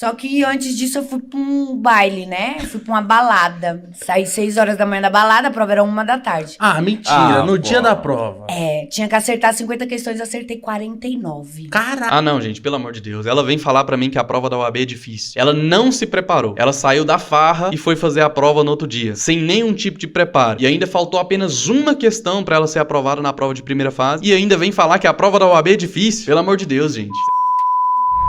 Só que antes disso eu fui pra um baile, né? Eu fui pra uma balada. Saí 6 horas da manhã da balada, a prova era 1 da tarde. Ah, mentira. No dia da prova. Tinha que acertar 50 questões, eu acertei 49. Caralho. Ah, não, gente, pelo amor de Deus. Ela vem falar pra mim que a prova da OAB é difícil. Ela não se preparou. Ela saiu da farra e foi fazer a prova no outro dia, sem nenhum tipo de preparo. E ainda faltou apenas uma questão pra ela ser aprovada na prova de primeira fase. E ainda vem falar que a prova da OAB é difícil. Pelo amor de Deus, gente.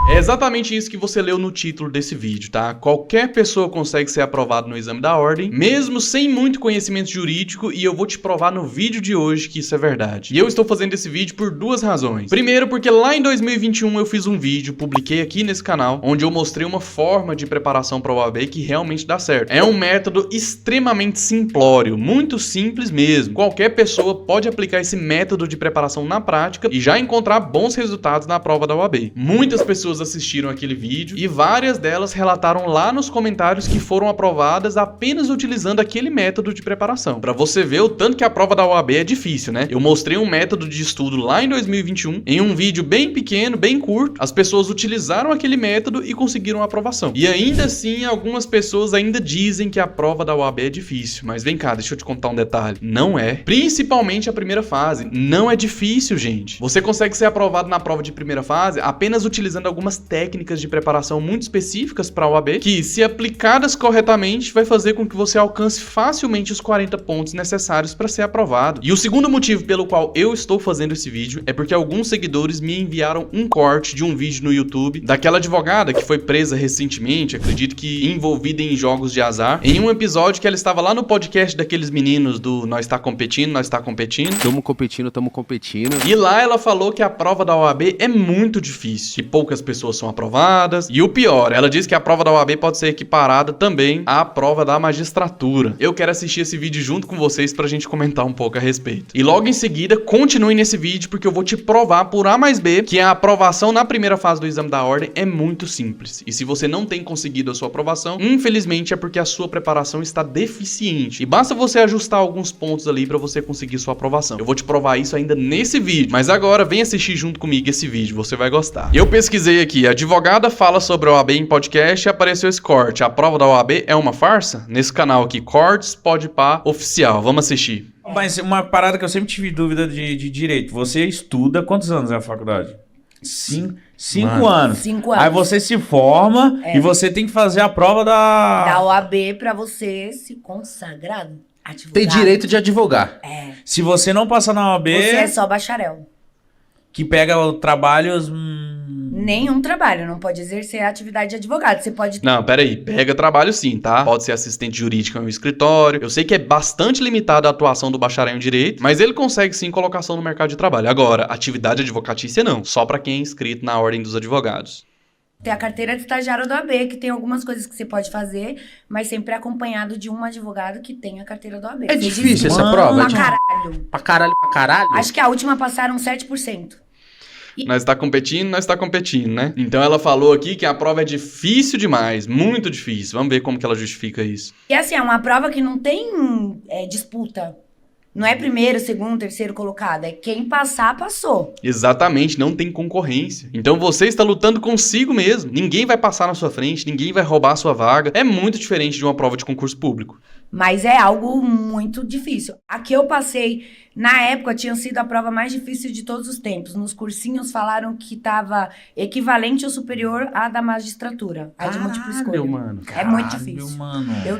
É exatamente isso que você leu no título desse vídeo, tá? Qualquer pessoa consegue ser aprovado no exame da ordem, mesmo sem muito conhecimento jurídico, e eu vou te provar no vídeo de hoje que isso é verdade. E eu estou fazendo esse vídeo por 2 razões. Primeiro, porque lá em 2021 eu fiz um vídeo, publiquei aqui nesse canal, onde eu mostrei uma forma de preparação para o OAB que realmente dá certo. É um método extremamente simplório, muito simples mesmo. Qualquer pessoa pode aplicar esse método de preparação na prática e já encontrar bons resultados na prova da OAB. Muitas pessoas assistiram aquele vídeo e várias delas relataram lá nos comentários que foram aprovadas apenas utilizando aquele método de preparação. Pra você ver o tanto que a prova da OAB é difícil, né? Eu mostrei um método de estudo lá em 2021, em um vídeo bem pequeno, bem curto. As pessoas utilizaram aquele método e conseguiram a aprovação. E ainda assim, algumas pessoas ainda dizem que a prova da OAB é difícil. Mas vem cá, deixa eu te contar um detalhe. Não é. Principalmente a primeira fase. Não é difícil, gente. Você consegue ser aprovado na prova de primeira fase apenas utilizando algumas técnicas de preparação muito específicas para a OAB, que, se aplicadas corretamente, vai fazer com que você alcance facilmente os 40 pontos necessários para ser aprovado. E o segundo motivo pelo qual eu estou fazendo esse vídeo é porque alguns seguidores me enviaram um corte de um vídeo no YouTube daquela advogada que foi presa recentemente, acredito que envolvida em jogos de azar, em um episódio que ela estava lá no podcast daqueles meninos do Nós Tá Competindo, Nós Tá Competindo. Tamo competindo. E lá ela falou que a prova da OAB é muito difícil, que poucas pessoas são aprovadas. E o pior, ela diz que a prova da OAB pode ser equiparada também à prova da magistratura. Eu quero assistir esse vídeo junto com vocês pra gente comentar um pouco a respeito. E logo em seguida, continue nesse vídeo porque eu vou te provar por A mais B que a aprovação na primeira fase do exame da ordem é muito simples. E se você não tem conseguido a sua aprovação, infelizmente é porque a sua preparação está deficiente. E basta você ajustar alguns pontos ali pra você conseguir sua aprovação. Eu vou te provar isso ainda nesse vídeo. Mas agora, vem assistir junto comigo esse vídeo, você vai gostar. Eu pesquisei aqui, advogada fala sobre a OAB em podcast e apareceu esse corte. A prova da OAB é uma farsa? Nesse canal aqui, Cortes Podpah Oficial. Vamos assistir. Mas uma parada que eu sempre tive dúvida de direito. Você estuda quantos anos na faculdade? 5 anos. 5 anos. Aí você se forma e você tem que fazer a prova Da OAB pra você se consagrar advogado. Tem direito de advogar. Se você não passar na OAB, Você é só bacharel. que pega o trabalho... Nenhum trabalho, não pode exercer a atividade de advogado. Você pode... Não, peraí, pega trabalho sim, tá? Pode ser assistente jurídico em um escritório. Eu sei que é bastante limitada a atuação do bacharel em direito, mas ele consegue sim colocação no mercado de trabalho. Agora, atividade advocatícia não, só pra quem é inscrito na ordem dos advogados. Tem a carteira de estagiário da OAB, que tem algumas coisas que você pode fazer, mas sempre acompanhado de um advogado que tem a carteira da OAB. É difícil essa prova? Pra caralho. Pra caralho? Acho que a última passaram 7%. Nós tá competindo, né? Então ela falou aqui que a prova é difícil demais, muito difícil. Vamos ver como que ela justifica isso. E assim, é uma prova que não tem disputa. Não é primeiro, segundo, terceiro colocado. É quem passar, passou. Exatamente, não tem concorrência. Então você está lutando consigo mesmo. Ninguém vai passar na sua frente, ninguém vai roubar a sua vaga. É muito diferente de uma prova de concurso público. Mas é algo muito difícil. A que eu passei, na época, tinha sido a prova mais difícil de todos os tempos. Nos cursinhos falaram que estava equivalente ou superior à da magistratura. A de múltipla escolha. Mano. É muito difícil.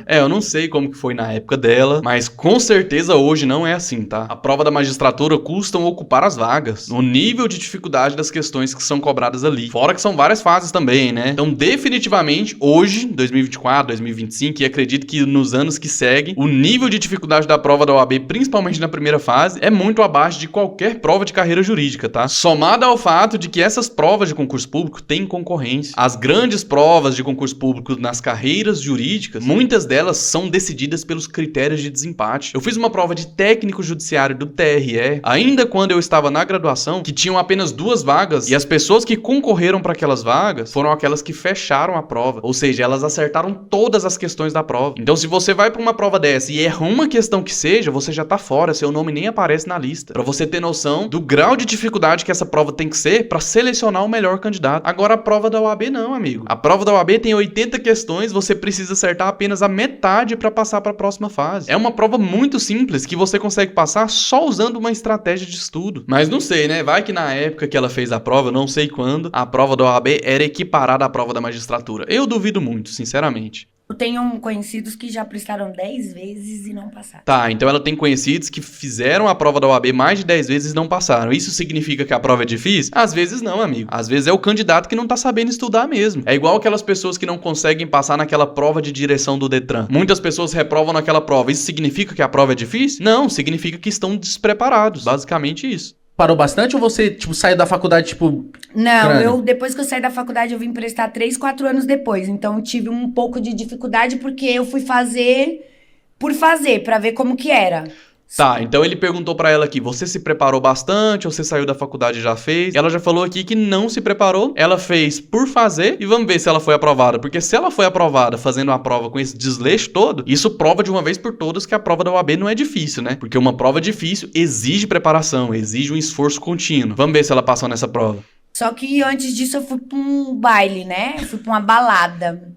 Eu não sei como que foi na época dela, mas com certeza hoje não é assim, tá? A prova da magistratura custam ocupar as vagas. O nível de dificuldade das questões que são cobradas ali. Fora que são várias fases também, né? Então, definitivamente, hoje, 2024, 2025, e acredito que nos anos que seguem, o nível de dificuldade da prova da OAB, principalmente na primeira fase, é muito abaixo de qualquer prova de carreira jurídica, tá? Somado ao fato de que essas provas de concurso público têm concorrência. As grandes provas de concurso público nas carreiras jurídicas, muitas delas são decididas pelos critérios de desempate. Eu fiz uma prova de técnico judiciário do TRE, ainda quando eu estava na graduação, que tinham apenas 2 vagas, e as pessoas que concorreram para aquelas vagas foram aquelas que fecharam a prova. Ou seja, elas acertaram todas as questões da prova. Então, se você vai para uma prova dessa e erra uma questão que seja, você já tá fora, seu nome nem aparece na lista. Pra você ter noção do grau de dificuldade que essa prova tem que ser pra selecionar o melhor candidato. Agora a prova da OAB não, amigo. A prova da OAB tem 80 questões, você precisa acertar apenas a metade pra passar pra próxima fase. É uma prova muito simples que você consegue passar só usando uma estratégia de estudo. Mas não sei, né? Vai que na época que ela fez a prova, não sei quando, a prova da OAB era equiparada à prova da magistratura. Eu duvido muito, sinceramente. Eu tenho conhecidos que já prestaram 10 vezes e não passaram. Tá, então ela tem conhecidos que fizeram a prova da OAB mais de 10 vezes e não passaram. Isso significa que a prova é difícil? Às vezes não, amigo. Às vezes é o candidato que não tá sabendo estudar mesmo. É igual aquelas pessoas que não conseguem passar naquela prova de direção do Detran. Muitas pessoas reprovam naquela prova. Isso significa que a prova é difícil? Não, significa que estão despreparados. Basicamente isso. Parou bastante ou você, tipo, saiu da faculdade, tipo... Não, crânio? depois que eu saí da faculdade, eu vim prestar 3, 4 anos depois. Então, eu tive um pouco de dificuldade porque eu fui fazer por fazer, pra ver como que era. Tá, então ele perguntou pra ela aqui, você se preparou bastante ou você saiu da faculdade e já fez? Ela já falou aqui que não se preparou, ela fez por fazer e vamos ver se ela foi aprovada. Porque se ela foi aprovada fazendo a prova com esse desleixo todo, isso prova de uma vez por todas que a prova da OAB não é difícil, né? Porque uma prova difícil exige preparação, exige um esforço contínuo. Vamos ver se ela passou nessa prova. Só que antes disso, eu fui pra um baile, né? Eu fui pra uma balada.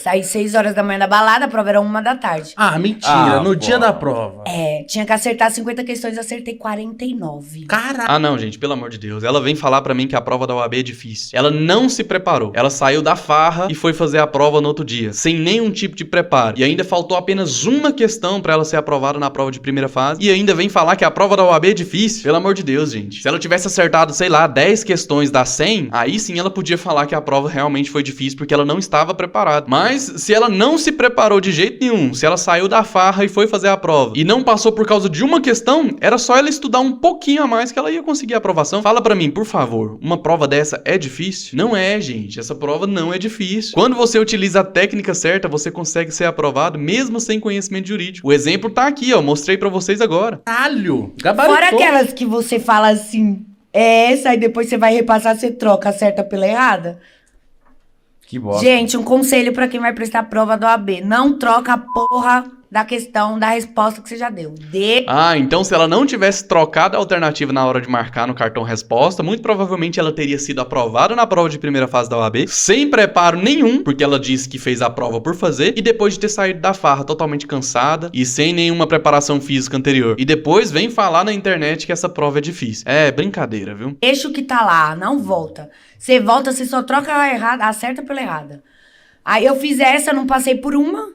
Saí 6 horas da manhã da balada, a prova era 1 da tarde. Ah, mentira. No pô. dia da prova. É, tinha que acertar 50 questões, acertei 49. Caraca. Ah não, gente, pelo amor de Deus. Ela vem falar pra mim que a prova da OAB é difícil. Ela não se preparou. Ela saiu da farra e foi fazer a prova no outro dia, sem nenhum tipo de preparo. E ainda faltou apenas uma questão pra ela ser aprovada na prova de primeira fase. E ainda vem falar que a prova da OAB é difícil. Pelo amor de Deus, gente. Se ela tivesse acertado, sei lá, 10 questões das 100, aí sim ela podia falar que a prova realmente foi difícil porque ela não estava preparada. Mas se ela não se preparou de jeito nenhum, se ela saiu da farra e foi fazer a prova e não passou por causa de uma questão, era só ela estudar um pouquinho a mais que ela ia conseguir a aprovação. Fala pra mim, por favor, uma prova dessa é difícil? Não é, gente. Essa prova não é difícil. Quando você utiliza a técnica certa, você consegue ser aprovado mesmo sem conhecimento jurídico. O exemplo tá aqui, ó. Mostrei pra vocês agora. Caralho. Gabaritou. Fora aquelas que você fala assim, é essa, e depois você vai repassar, você troca a certa pela errada. Que bosta. Gente, um conselho pra quem vai prestar a prova da OAB. Não troca a porra da questão, da resposta que você já deu. Ah, então se ela não tivesse trocado a alternativa na hora de marcar no cartão resposta, muito provavelmente ela teria sido aprovada na prova de primeira fase da OAB, sem preparo nenhum, porque ela disse que fez a prova por fazer, e depois de ter saído da farra totalmente cansada e sem nenhuma preparação física anterior. E depois vem falar na internet que essa prova é difícil. É brincadeira, viu? Deixa o que tá lá, não volta. Você volta, você só troca a errada, a certa pela errada. Aí eu fiz essa, não passei por uma,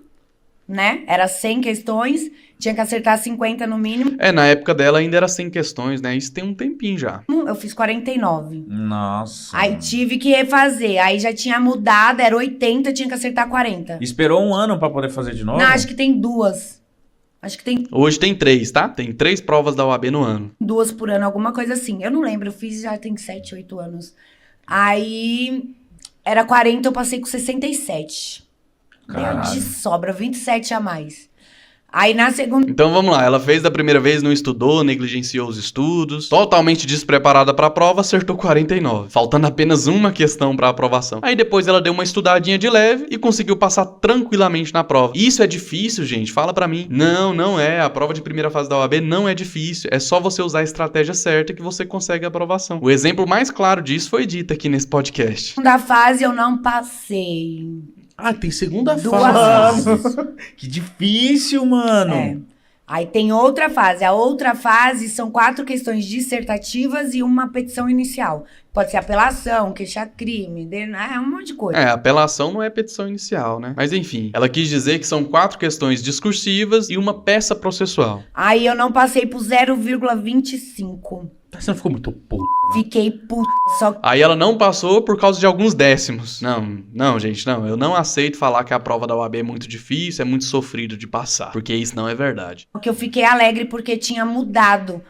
né? Era 100 questões, tinha que acertar 50 no mínimo. É, na época dela ainda era 100 questões, né? Isso tem um tempinho já. Eu fiz 49. Nossa. Aí tive que refazer. Aí já tinha mudado, era 80, tinha que acertar 40. Esperou um ano pra poder fazer de novo? Não, acho que tem 2. Acho que tem Hoje tem 3, tá? Tem 3 provas da OAB no ano. 2 por ano, alguma coisa assim. Eu não lembro, eu fiz já tem 7, 8 anos. Aí era 40, eu passei com 67. Deu Caralho. de sobra, 27 a mais. Aí na segunda... Então vamos lá, ela fez da primeira vez, não estudou, negligenciou os estudos, totalmente despreparada pra prova, acertou 49, faltando apenas uma questão pra aprovação. Aí depois ela deu uma estudadinha de leve e conseguiu passar tranquilamente na prova. Isso é difícil, gente? Fala pra mim. Não, não é. A prova de primeira fase da OAB não é difícil. É só você usar a estratégia certa que você consegue a aprovação. O exemplo mais claro disso foi dito aqui nesse podcast. segunda fase eu não passei. Ah, tem segunda 2 fase. vezes. Que difícil, mano. É. Aí tem outra fase. A outra fase são 4 questões dissertativas e uma petição inicial. Pode ser apelação, queixa-crime, um monte de coisa. É, apelação não é petição inicial, né? Mas enfim, ela quis dizer que são 4 questões discursivas e uma peça processual. Aí eu não passei por 0,25. Você não ficou muito puto. Fiquei puta. Só Aí ela não passou por causa de alguns décimos. Não, gente, não. Eu não aceito falar que a prova da OAB é muito difícil, é muito sofrido de passar. Porque isso não é verdade. que eu fiquei alegre porque tinha mudado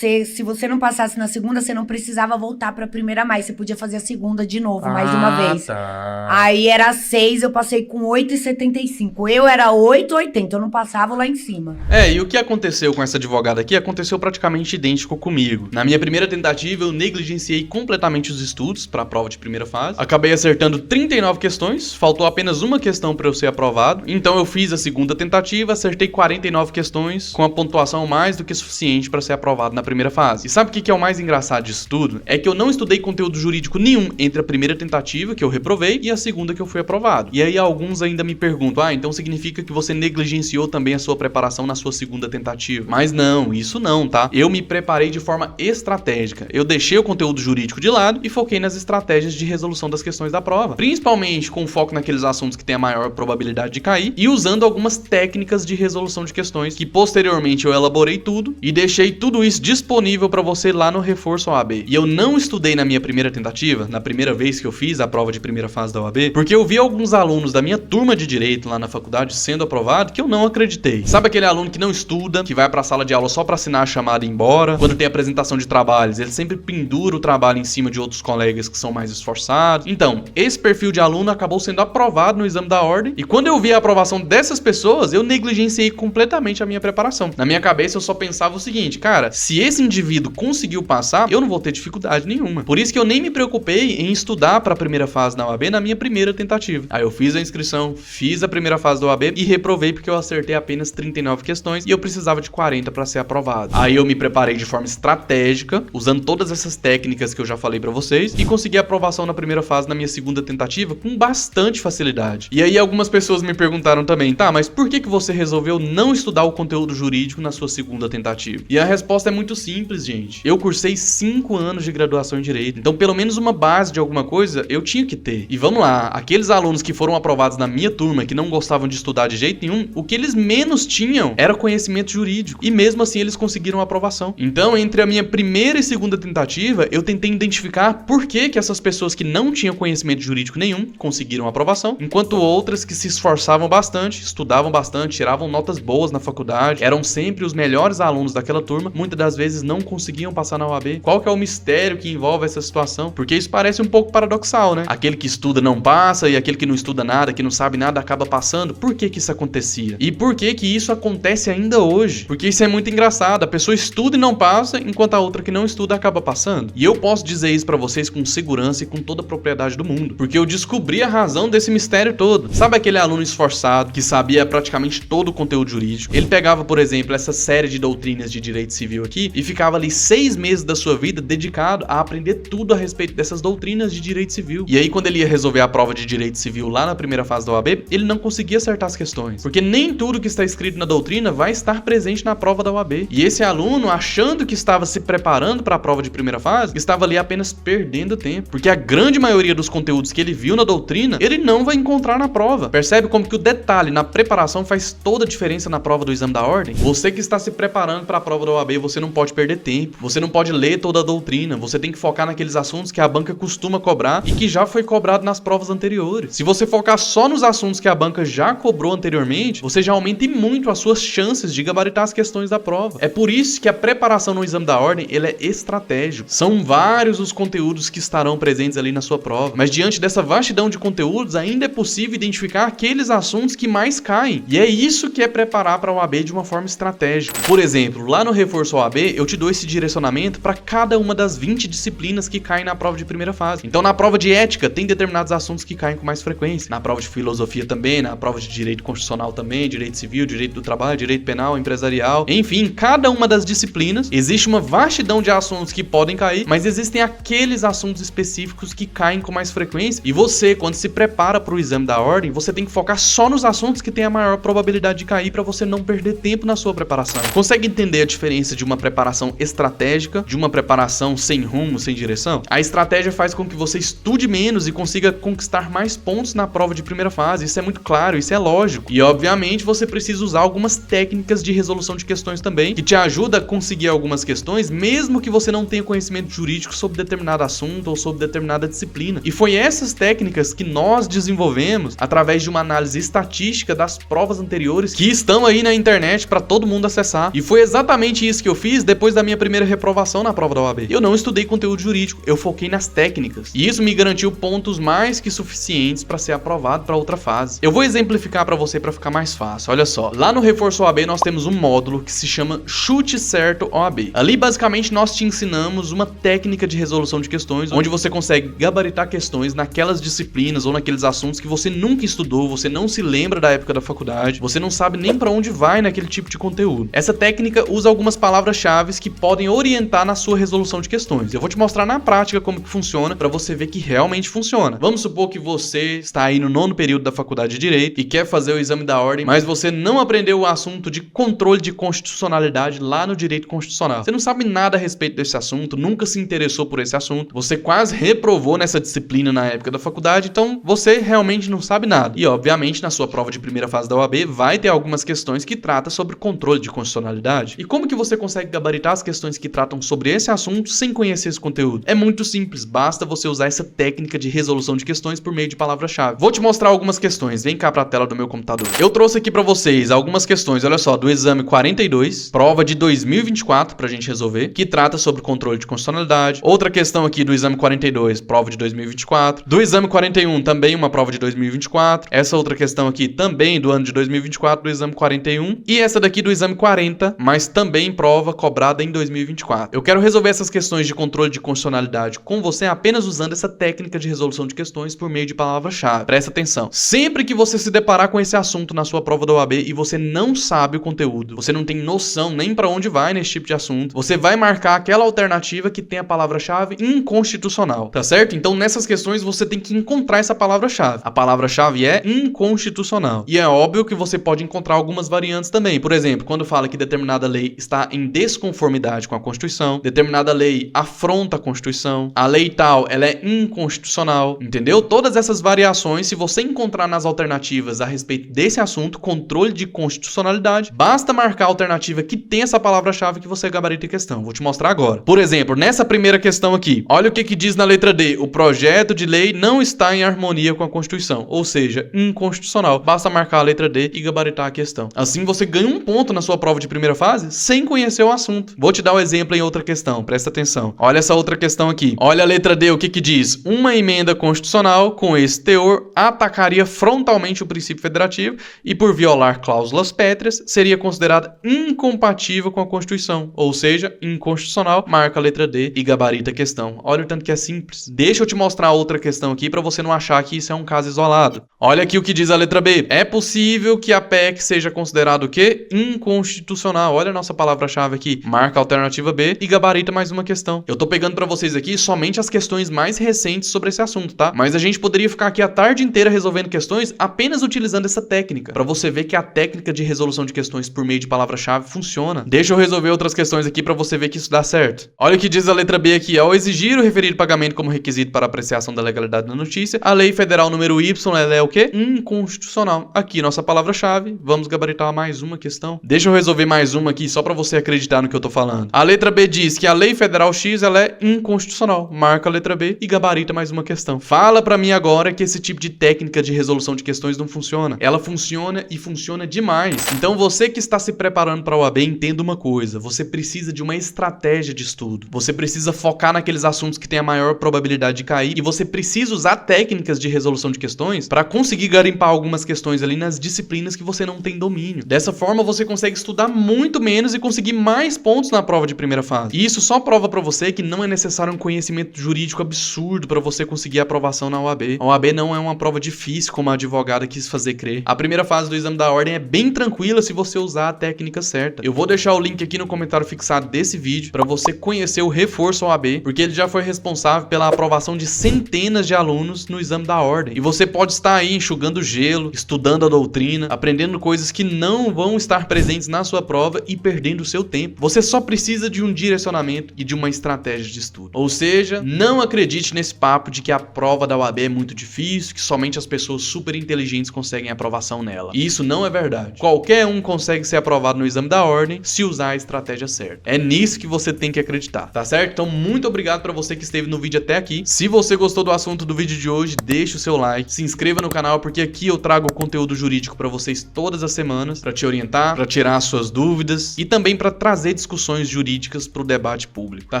se você não passasse na segunda, você não precisava voltar pra primeira mais. Você podia fazer a segunda de novo, mais uma vez. Tá. Aí era 6, eu passei com 8,75. Eu era 8,80, eu não passava lá em cima. E o que aconteceu com essa advogada aqui aconteceu praticamente idêntico comigo. Na minha primeira tentativa, eu negligenciei completamente os estudos para a prova de primeira fase. Acabei acertando 39 questões, faltou apenas uma questão para eu ser aprovado. Então eu fiz a segunda tentativa, acertei 49 questões, com a pontuação mais do que suficiente para ser aprovado na primeira fase. E sabe o que é o mais engraçado disso tudo? É que eu não estudei conteúdo jurídico nenhum entre a primeira tentativa, que eu reprovei, e a segunda, que eu fui aprovado. E aí alguns ainda me perguntam, então significa que você negligenciou também a sua preparação na sua segunda tentativa? Mas não, isso não, tá? Eu me preparei de forma estratégica. Eu deixei o conteúdo jurídico de lado e foquei nas estratégias de resolução das questões da prova. Principalmente com foco naqueles assuntos que têm a maior probabilidade de cair e usando algumas técnicas de resolução de questões que posteriormente eu elaborei tudo e deixei tudo isso disponível para você lá no Reforço OAB. E eu não estudei na minha primeira tentativa, na primeira vez que eu fiz a prova de primeira fase da OAB, porque eu vi alguns alunos da minha turma de direito lá na faculdade sendo aprovado que eu não acreditei. Sabe aquele aluno que não estuda, que vai pra sala de aula só pra assinar a chamada e ir embora? Quando tem apresentação de trabalhos, ele sempre pendura o trabalho em cima de outros colegas que são mais esforçados. Então, esse perfil de aluno acabou sendo aprovado no exame da ordem, e quando eu vi a aprovação dessas pessoas, eu negligenciei completamente a minha preparação. Na minha cabeça eu só pensava o seguinte, cara, se esse indivíduo conseguiu passar, eu não vou ter dificuldade nenhuma. Por isso que eu nem me preocupei em estudar pra primeira fase da OAB na minha primeira tentativa. Aí eu fiz a inscrição, fiz a primeira fase da OAB e reprovei porque eu acertei apenas 39 questões e eu precisava de 40 para ser aprovado. Aí eu me preparei de forma estratégica, usando todas essas técnicas que eu já falei para vocês, e consegui a aprovação na primeira fase na minha segunda tentativa com bastante facilidade. E aí algumas pessoas me perguntaram também, mas por que você resolveu não estudar o conteúdo jurídico na sua segunda tentativa? E a resposta é muito simples, gente. Eu cursei 5 anos de graduação em Direito, então pelo menos uma base de alguma coisa eu tinha que ter. E vamos lá, aqueles alunos que foram aprovados na minha turma, que não gostavam de estudar de jeito nenhum, o que eles menos tinham era conhecimento jurídico, e mesmo assim eles conseguiram a aprovação. Então, entre a minha primeira e segunda tentativa, eu tentei identificar por que essas pessoas que não tinham conhecimento jurídico nenhum conseguiram a aprovação, enquanto outras que se esforçavam bastante, estudavam bastante, tiravam notas boas na faculdade, eram sempre os melhores alunos daquela turma, muitas das vezes não conseguiam passar na OAB. Qual que é o mistério que envolve essa situação? Porque isso parece um pouco paradoxal, né? Aquele que estuda não passa, e aquele que não estuda nada, que não sabe nada, acaba passando. Por que isso acontecia? E por que isso acontece ainda hoje? Porque isso é muito engraçado. A pessoa estuda e não passa, enquanto a outra que não estuda acaba passando. E eu posso dizer isso pra vocês com segurança e com toda a propriedade do mundo, porque eu descobri a razão desse mistério todo. Sabe aquele aluno esforçado que sabia praticamente todo o conteúdo jurídico? Ele pegava, por exemplo, essa série de doutrinas de direito civil aqui e ficava ali 6 meses da sua vida dedicado a aprender tudo a respeito dessas doutrinas de direito civil. E aí, quando ele ia resolver a prova de direito civil lá na primeira fase da OAB, ele não conseguia acertar as questões, porque nem tudo que está escrito na doutrina vai estar presente na prova da OAB. E esse aluno, achando que estava se preparando para a prova de primeira fase, estava ali apenas perdendo tempo, porque a grande maioria dos conteúdos que ele viu na doutrina, ele não vai encontrar na prova. Percebe como que o detalhe na preparação faz toda a diferença na prova do exame da ordem? Você que está se preparando para a prova da OAB, você não pode perder tempo, você não pode ler toda a doutrina, você tem que focar naqueles assuntos que a banca costuma cobrar e que já foi cobrado nas provas anteriores. Se você focar só nos assuntos que a banca já cobrou anteriormente, você já aumenta muito as suas chances de gabaritar as questões da prova. É por isso que a preparação no exame da ordem, ele é estratégico. São vários os conteúdos que estarão presentes ali na sua prova, mas diante dessa vastidão de conteúdos, ainda é possível identificar aqueles assuntos que mais caem. E é isso que é preparar para a OAB de uma forma estratégica. Por exemplo, lá no Reforço OAB, eu te dou esse direcionamento para cada uma das 20 disciplinas que caem na prova de primeira fase. Então, na prova de ética, tem determinados assuntos que caem com mais frequência. Na prova de filosofia também, na prova de direito constitucional também, direito civil, direito do trabalho, direito penal, empresarial. Enfim, cada uma das disciplinas, existe uma vastidão de assuntos que podem cair, mas existem aqueles assuntos específicos que caem com mais frequência. E você, quando se prepara para o exame da ordem, você tem que focar só nos assuntos que têm a maior probabilidade de cair para você não perder tempo na sua preparação. Consegue entender a diferença de uma preparação estratégica, de uma preparação sem rumo, sem direção? A estratégia faz com que você estude menos e consiga conquistar mais pontos na prova de primeira fase. Isso é muito claro, isso é lógico. E obviamente você precisa usar algumas técnicas de resolução de questões também, que te ajuda a conseguir algumas questões, mesmo que você não tenha conhecimento jurídico sobre determinado assunto ou sobre determinada disciplina. E foi essas técnicas que nós desenvolvemos através de uma análise estatística das provas anteriores que estão aí na internet para todo mundo acessar. E foi exatamente isso que eu fiz fiz depois da minha primeira reprovação na prova da OAB. Eu não estudei conteúdo jurídico, eu foquei nas técnicas. E isso me garantiu pontos mais que suficientes para ser aprovado para outra fase. Eu vou exemplificar para você para ficar mais fácil. Olha só, lá no Reforço OAB nós temos um módulo que se chama Chute Certo OAB. Ali basicamente nós te ensinamos uma técnica de resolução de questões, onde você consegue gabaritar questões naquelas disciplinas ou naqueles assuntos que você nunca estudou, você não se lembra da época da faculdade, você não sabe nem para onde vai naquele tipo de conteúdo. Essa técnica usa algumas palavras-chave que podem orientar na sua resolução de questões. Eu vou te mostrar na prática como que funciona para você ver que realmente funciona. Vamos supor que você está aí no 9º período da faculdade de Direito e quer fazer o exame da ordem, mas você não aprendeu o assunto de controle de constitucionalidade lá no Direito Constitucional. Você não sabe nada a respeito desse assunto, nunca se interessou por esse assunto, você quase reprovou nessa disciplina na época da faculdade, então você realmente não sabe nada. E obviamente na sua prova de primeira fase da OAB vai ter algumas questões que tratam sobre controle de constitucionalidade. E como que você consegue gabaritar as questões que tratam sobre esse assunto sem conhecer esse conteúdo? É muito simples, basta você usar essa técnica de resolução de questões por meio de palavra-chave. Vou te mostrar algumas questões, vem cá para a tela do meu computador. Eu trouxe aqui para vocês algumas questões, olha só, do exame 42, prova de 2024 pra gente resolver, que trata sobre controle de constitucionalidade. Outra questão aqui do exame 42, prova de 2024. Do exame 41, também uma prova de 2024. Essa outra questão aqui também do ano de 2024, do exame 41. E essa daqui do exame 40, mas também prova cobrada em 2024. Eu quero resolver essas questões de controle de constitucionalidade com você apenas usando essa técnica de resolução de questões por meio de palavra-chave. Presta atenção. Sempre que você se deparar com esse assunto na sua prova da OAB e você não sabe o conteúdo, você não tem noção nem para onde vai nesse tipo de assunto, você vai marcar aquela alternativa que tem a palavra-chave inconstitucional, tá certo? Então nessas questões você tem que encontrar essa palavra-chave. A palavra-chave é inconstitucional. E é óbvio que você pode encontrar algumas variantes também. Por exemplo, quando fala que determinada lei está em desconformidade com a Constituição, determinada lei afronta a Constituição, a lei tal, ela é inconstitucional, entendeu? Todas essas variações, se você encontrar nas alternativas a respeito desse assunto, controle de constitucionalidade, basta marcar a alternativa que tem essa palavra-chave que você gabarita a questão. Vou te mostrar agora. Por exemplo, nessa primeira questão aqui, olha o que diz na letra D. O projeto de lei não está em harmonia com a Constituição, ou seja, inconstitucional. Basta marcar a letra D e gabaritar a questão. Assim você ganha um ponto na sua prova de primeira fase sem conhecer o assunto. Vou te dar um exemplo em outra questão, presta atenção. Olha essa outra questão aqui. Olha a letra D, o que diz? Uma emenda constitucional com esse teor atacaria frontalmente o princípio federativo e, por violar cláusulas pétreas, seria considerada incompatível com a Constituição, ou seja, inconstitucional. Marca a letra D e gabarita a questão. Olha o tanto que é simples. Deixa eu te mostrar outra questão aqui para você não achar que isso é um caso isolado. Olha aqui o que diz a letra B. É possível que a PEC seja considerada o quê? Inconstitucional. Olha a nossa palavra-chave aqui. Marca a alternativa B e gabarita mais uma questão. Eu tô pegando para vocês aqui somente as questões mais recentes sobre esse assunto, tá? Mas a gente poderia ficar aqui a tarde inteira resolvendo questões apenas utilizando essa técnica, para você ver que a técnica de resolução de questões por meio de palavra-chave funciona. Deixa eu resolver outras questões aqui para você ver que isso dá certo. Olha o que diz a letra B aqui. Ao exigir o referido pagamento como requisito para apreciação da legalidade da notícia, a lei federal número Y, ela é o quê? Inconstitucional. Aqui, nossa palavra-chave. Vamos gabaritar mais uma questão. Deixa eu resolver mais uma aqui, só para você acreditar no que eu tô falando. A letra B diz que a lei federal X, ela é inconstitucional. Marca a letra B e gabarita mais uma questão. Fala para mim agora que esse tipo de técnica de resolução de questões não funciona. Ela funciona e funciona demais. Então você que está se preparando para a OAB, entenda uma coisa. Você precisa de uma estratégia de estudo. Você precisa focar naqueles assuntos que têm a maior probabilidade de cair e você precisa usar técnicas de resolução de questões para conseguir garimpar algumas questões ali nas disciplinas que você não tem domínio. Dessa forma você consegue estudar muito menos e conseguir mais pontos na prova de primeira fase. E isso só prova para você que não é necessário um conhecimento jurídico absurdo para você conseguir a aprovação na OAB. A OAB não é uma prova difícil como a advogada quis fazer crer. A primeira fase do exame da ordem é bem tranquila se você usar a técnica certa. Eu vou deixar o link aqui no comentário fixado desse vídeo para você conhecer o Reforço OAB, porque ele já foi responsável pela aprovação de centenas de alunos no exame da ordem. E você pode estar aí enxugando gelo, estudando a doutrina, aprendendo coisas que não vão estar presentes na sua prova e perdendo o seu tempo. Você só precisa de um direcionamento e de uma estratégia de estudo. Ou seja, não acredite nesse papo de que a prova da OAB é muito difícil, que somente as pessoas super inteligentes conseguem aprovação nela. E isso não é verdade. Qualquer um consegue ser aprovado no exame da ordem se usar a estratégia certa. É nisso que você tem que acreditar, tá certo? Então, muito obrigado para você que esteve no vídeo até aqui. Se você gostou do assunto do vídeo de hoje, deixa o seu like, se inscreva no canal, porque aqui eu trago conteúdo jurídico para vocês todas as semanas, para te orientar, para tirar as suas dúvidas e também para trazer trazer discussões jurídicas pro debate público, tá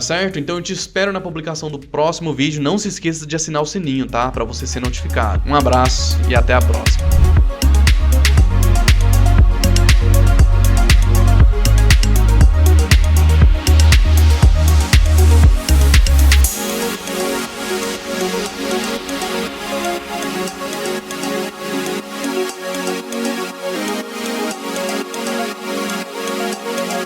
certo? Então eu te espero na publicação do próximo vídeo. Não se esqueça de assinar o sininho, tá? Pra você ser notificado. Um abraço e até a próxima.